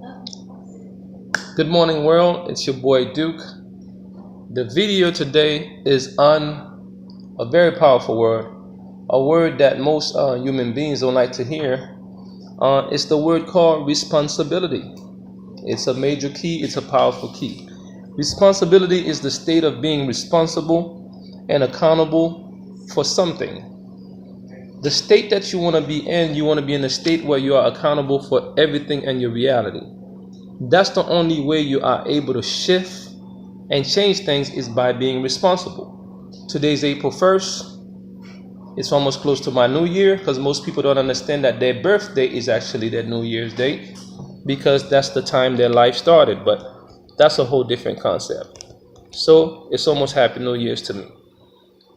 Good morning, world. It's your boy Duke. The video today is on a very powerful word, a word that most human beings don't like to hear. It's the word called responsibility. It's a major key, it's a powerful key. Responsibility is the state of being responsible and accountable for something. The state that you want to be in, you want to be in a state where you are accountable for everything in your reality. That's the only way you are able to shift and change things is by being responsible. Today's April 1st. It's almost close to my new year because most people don't understand that their birthday is actually their New Year's Day because that's the time their life started. But that's a whole different concept. So it's almost Happy New Year's to me.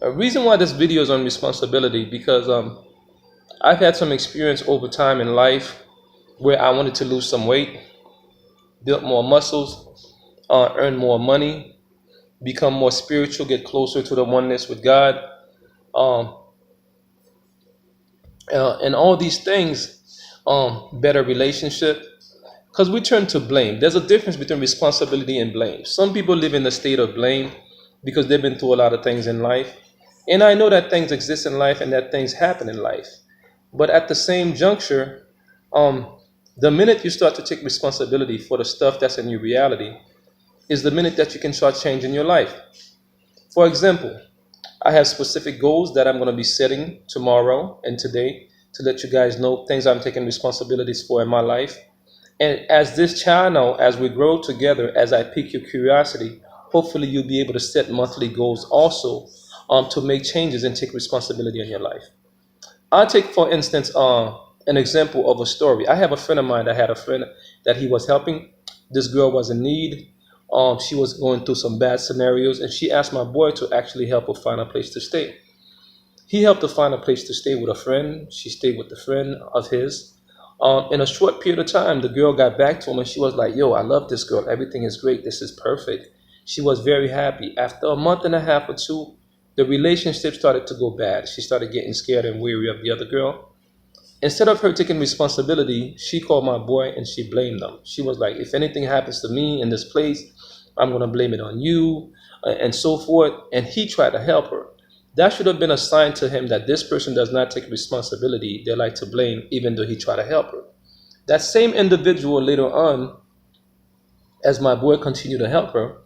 A reason why this video is on responsibility because I've had some experience over time in life where I wanted to lose some weight, build more muscles, earn more money, become more spiritual, get closer to the oneness with God, and all these things, better relationship. Because we turn to blame. There's a difference between responsibility and blame. Some people live in a state of blame because they've been through a lot of things in life. And I know that things exist in life and that things happen in life. But at the same juncture, the minute you start to take responsibility for the stuff that's in your reality is the minute that you can start changing your life. For example, I have specific goals that I'm going to be setting tomorrow and today to let you guys know things I'm taking responsibilities for in my life. And as this channel, as we grow together, as I pique your curiosity, hopefully you'll be able to set monthly goals also to make changes and take responsibility in your life. I'll take, for instance, an example of a story. I have a friend of mine that had a friend that he was helping. This girl was in need. She was going through some bad scenarios, and she asked my boy to actually help her find a place to stay. He helped her find a place to stay with a friend. She stayed with a friend of his. In a short period of time, the girl got back to him, and she was like, yo, I love this girl. Everything is great. This is perfect. She was very happy. After a month and a half or two, the relationship started to go bad. She started getting scared and weary of the other girl. Instead of her taking responsibility, she called my boy and she blamed him. She was like, if anything happens to me in this place, I'm going to blame it on you, and so forth. And he tried to help her. That should have been a sign to him that this person does not take responsibility. They like to blame, even though he tried to help her. That same individual later on, as my boy continued to help her,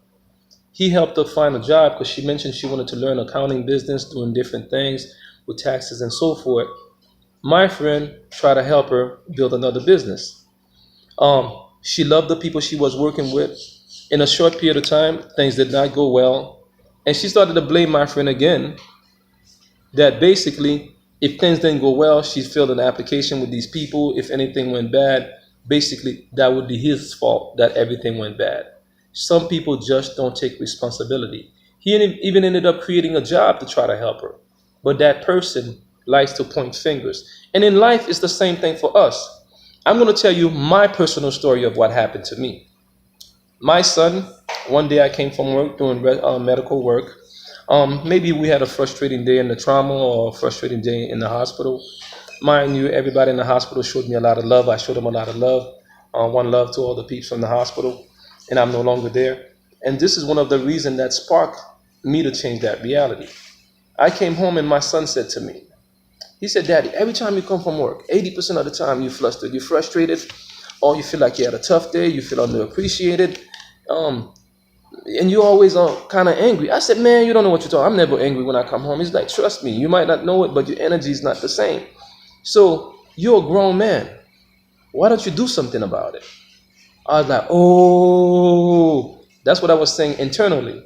he helped her find a job because she mentioned she wanted to learn accounting business, doing different things with taxes and so forth. My friend tried to help her build another business. She loved the people she was working with. In a short period of time, things did not go well. And she started to blame my friend again that basically, if things didn't go well, she filled an application with these people. If anything went bad, basically, that would be his fault that everything went bad. Some people just don't take responsibility. He even ended up creating a job to try to help her. But that person likes to point fingers. And in life, it's the same thing for us. I'm going to tell you my personal story of what happened to me. My son, one day I came from work doing medical work. Maybe we had a frustrating day in the trauma or a frustrating day in the hospital. Mind you, everybody in the hospital showed me a lot of love. I showed them a lot of love. One love to all the peeps from the hospital. And I'm no longer there. And this is one of the reasons that sparked me to change that reality. I came home and my son said to me, he said, Daddy, every time you come from work, 80% of the time you're flustered, you're frustrated, or you feel like you had a tough day, you feel underappreciated, and you're always kind of angry. I said, man, you don't know what you're talking. I'm never angry when I come home. He's like, trust me, you might not know it, but your energy is not the same. So you're a grown man. Why don't you do something about it? I was like, oh, that's what I was saying internally.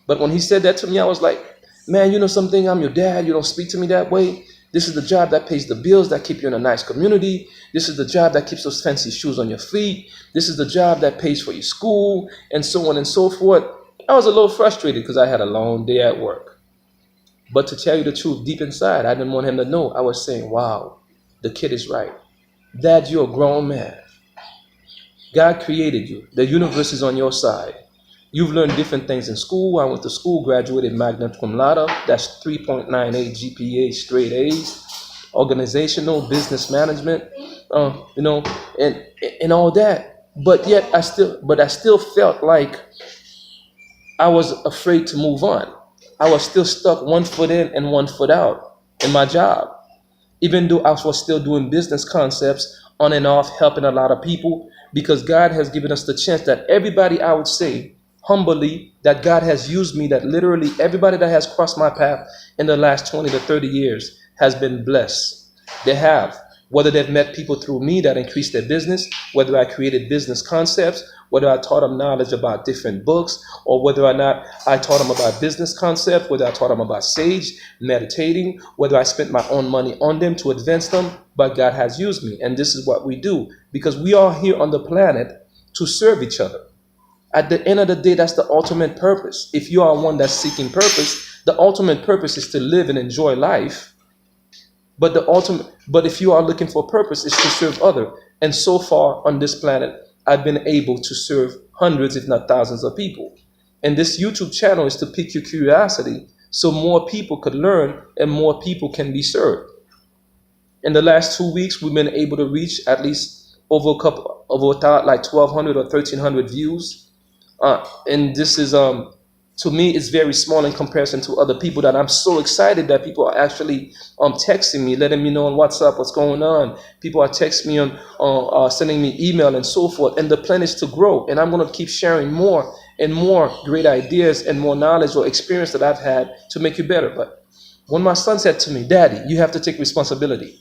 But when he said that to me, I was like, man, you know something? I'm your dad. You don't speak to me that way. This is the job that pays the bills, that keep you in a nice community. This is the job that keeps those fancy shoes on your feet. This is the job that pays for your school, and so on and so forth. I was a little frustrated because I had a long day at work. But to tell you the truth, deep inside, I didn't want him to know. I was saying, wow, the kid is right. Dad, you're a grown man. God created you. The universe is on your side. You've learned different things in school. I went to school, graduated magna cum laude. That's 3.98 GPA, straight A's. Organizational, business management, and all that. but I still felt like I was afraid to move on. I was still stuck one foot in and one foot out in my job, even though I was still doing business concepts on and off, helping a lot of people, because God has given us the chance that everybody, I would say, humbly, that God has used me, that literally everybody that has crossed my path in the last 20 to 30 years has been blessed. They have. Whether they've met people through me that increased their business, whether I created business concepts, whether I taught them knowledge about different books, or whether or not I taught them about business concepts, whether I taught them about sage, meditating, whether I spent my own money on them to advance them, but God has used me. And this is what we do, because we are here on the planet to serve each other. At the end of the day, that's the ultimate purpose. If you are one that's seeking purpose, the ultimate purpose is to live and enjoy life. But if you are looking for purpose, it's to serve other. And so far on this planet, I've been able to serve hundreds, if not thousands of people. And this YouTube channel is to pique your curiosity so more people could learn and more people can be served. In the last 2 weeks, we've been able to reach at least over 1,200 or 1,300 views. And this is to me, it's very small in comparison to other people, that I'm so excited that people are actually texting me, letting me know on WhatsApp what's going on. People are texting me on sending me email and so forth. And the plan is to grow. And I'm going to keep sharing more and more great ideas and more knowledge or experience that I've had to make you better. But when my son said to me, "Daddy, you have to take responsibility,"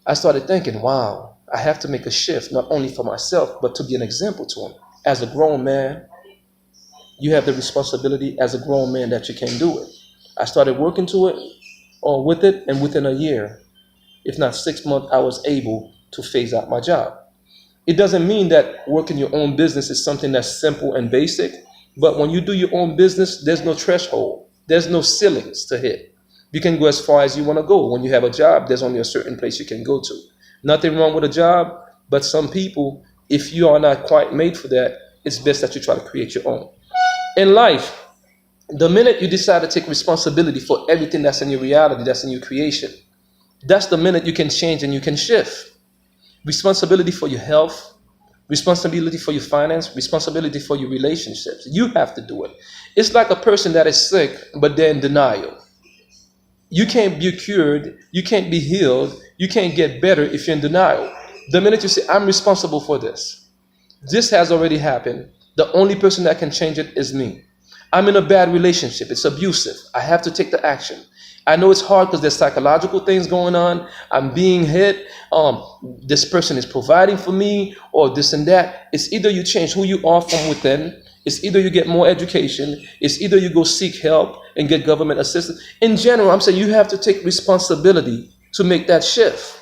I started thinking, wow, I have to make a shift, not only for myself, but to be an example to him. As a grown man, you have the responsibility as a grown man that you can do it. I started working to it or with it, and within a year, if not 6 months, I was able to phase out my job. It doesn't mean that working your own business is something that's simple and basic, but when you do your own business, there's no threshold. There's no ceilings to hit. You can go as far as you want to go. When you have a job, there's only a certain place you can go to. Nothing wrong with a job, but some people, if you are not quite made for that, it's best that you try to create your own. In life, the minute you decide to take responsibility for everything that's in your reality, that's in your creation, that's the minute you can change and you can shift. Responsibility for your health, responsibility for your finance, responsibility for your relationships. You have to do it. It's like a person that is sick, but they're in denial. You can't be cured, you can't be healed, you can't get better if you're in denial. The minute you say, "I'm responsible for this. This has already happened. The only person that can change it is me. I'm in a bad relationship. It's abusive. I have to take the action. I know it's hard because there's psychological things going on. I'm being hit. This person is providing for me, or this and that." It's either you change who you are from within. It's either you get more education. It's either you go seek help and get government assistance. In general, I'm saying you have to take responsibility to make that shift.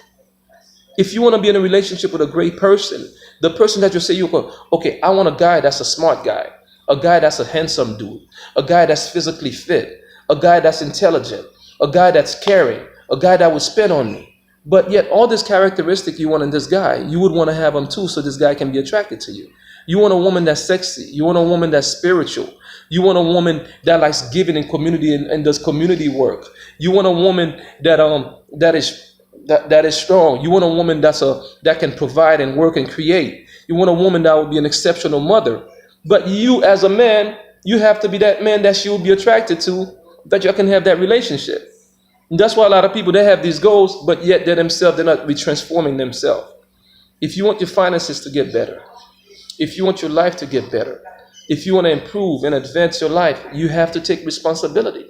If you want to be in a relationship with a great person, the person that you say you go, "Okay, I want a guy that's a smart guy, a guy that's a handsome dude, a guy that's physically fit, a guy that's intelligent, a guy that's caring, a guy that would spend on me." But yet all this characteristic you want in this guy, you would want to have him too, so this guy can be attracted to you. You want a woman that's sexy. You want a woman that's spiritual. You want a woman that likes giving in community and does community work. You want a woman that is strong. You want a woman that can provide and work and create. You want a woman that will be an exceptional mother. But you as a man, you have to be that man that she will be attracted to, that you can have that relationship. And that's why a lot of people, they have these goals, but yet they're not be transforming themselves. If you want your finances to get better, if you want your life to get better, if you want to improve and advance your life, you have to take responsibility.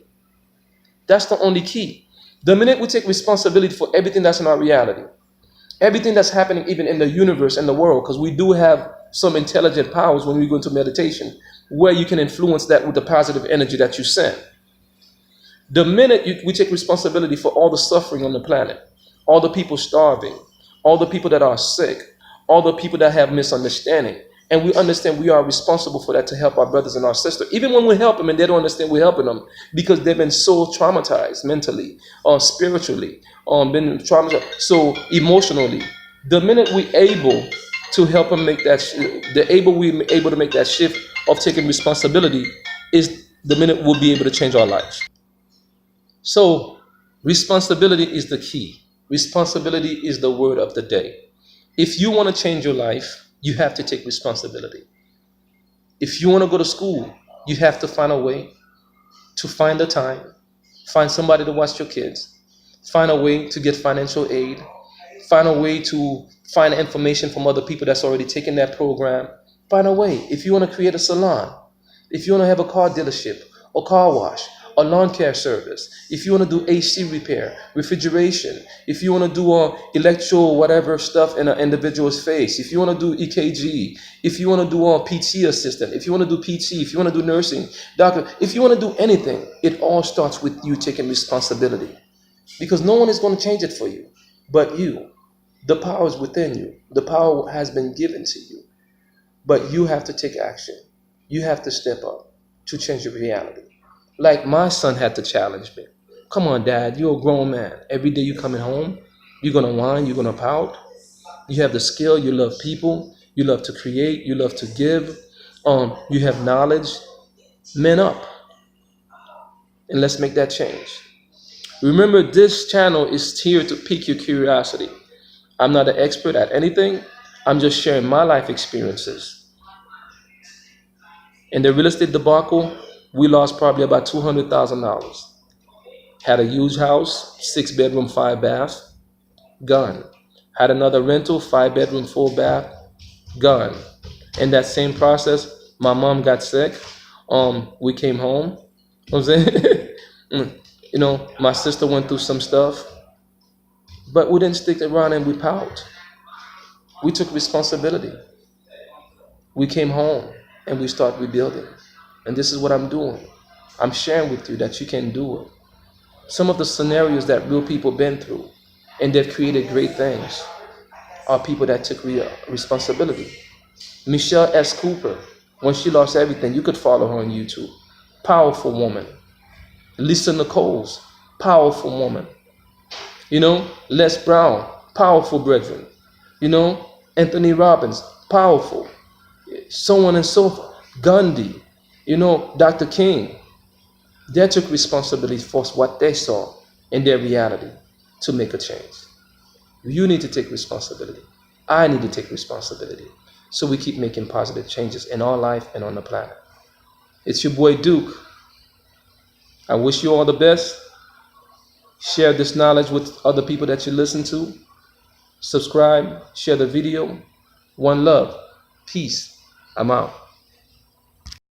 That's the only key. The minute we take responsibility for everything that's in our reality, everything that's happening even in the universe and the world, because we do have some intelligent powers when we go into meditation, where you can influence that with the positive energy that you send. The minute we take responsibility for all the suffering on the planet, all the people starving, all the people that are sick, all the people that have misunderstanding, and we understand we are responsible for that to help our brothers and our sisters. Even when we help them and they don't understand we're helping them, because they've been so traumatized mentally, spiritually, been traumatized, so emotionally. The minute we're able to help them make that, we're able to make that shift of taking responsibility, is the minute we'll be able to change our lives. So responsibility is the key. Responsibility is the word of the day. If you want to change your life, You have to take responsibility. If you want to go to school, you have to find a way to find the time, find somebody to watch your kids, find a way to get financial aid, find a way to find information from other people that's already taken that program. Find a way. If you want to create a salon, if you want to have a car dealership, a car wash, a lawn care service, if you want to do AC repair, refrigeration, if you want to do electro whatever stuff in an individual's face, if you want to do EKG, if you want to do a PT assistant, if you want to do PT, if you want to do nursing, doctor, if you want to do anything, it all starts with you taking responsibility. Because no one is going to change it for you but you. The power is within you. The power has been given to you. But you have to take action. You have to step up to change your reality. Like my son had to challenge me. Come on, Dad, you're a grown man. Every day you coming home, you're going to whine, you're going to pout. You have the skill, you love people, you love to create, you love to give, you have knowledge. Man up. And let's make that change. Remember, this channel is here to pique your curiosity. I'm not an expert at anything. I'm just sharing my life experiences. In the real estate debacle, we lost probably about $200,000. Had a huge house, 6-bedroom, 5-bath, gone. Had another rental, 5-bedroom, 4-bath, gone. In that same process, my mom got sick. We came home. You know what I'm saying? My sister went through some stuff. But we didn't stick around and we pout. We took responsibility. We came home and we started rebuilding. And this is what I'm doing. I'm sharing with you that you can do it. Some of the scenarios that real people been through and they've created great things are people that took responsibility. Michelle S. Cooper, when she lost everything, you could follow her on YouTube. Powerful woman. Lisa Nichols, powerful woman. Les Brown, powerful brethren. Anthony Robbins, powerful. So on and so forth. Gandhi, Dr. King. They took responsibility for what they saw in their reality to make a change. You need to take responsibility. I need to take responsibility. So we keep making positive changes in our life and on the planet. It's your boy Duke. I wish you all the best. Share this knowledge with other people that you listen to. Subscribe, share the video. One love. Peace. I'm out.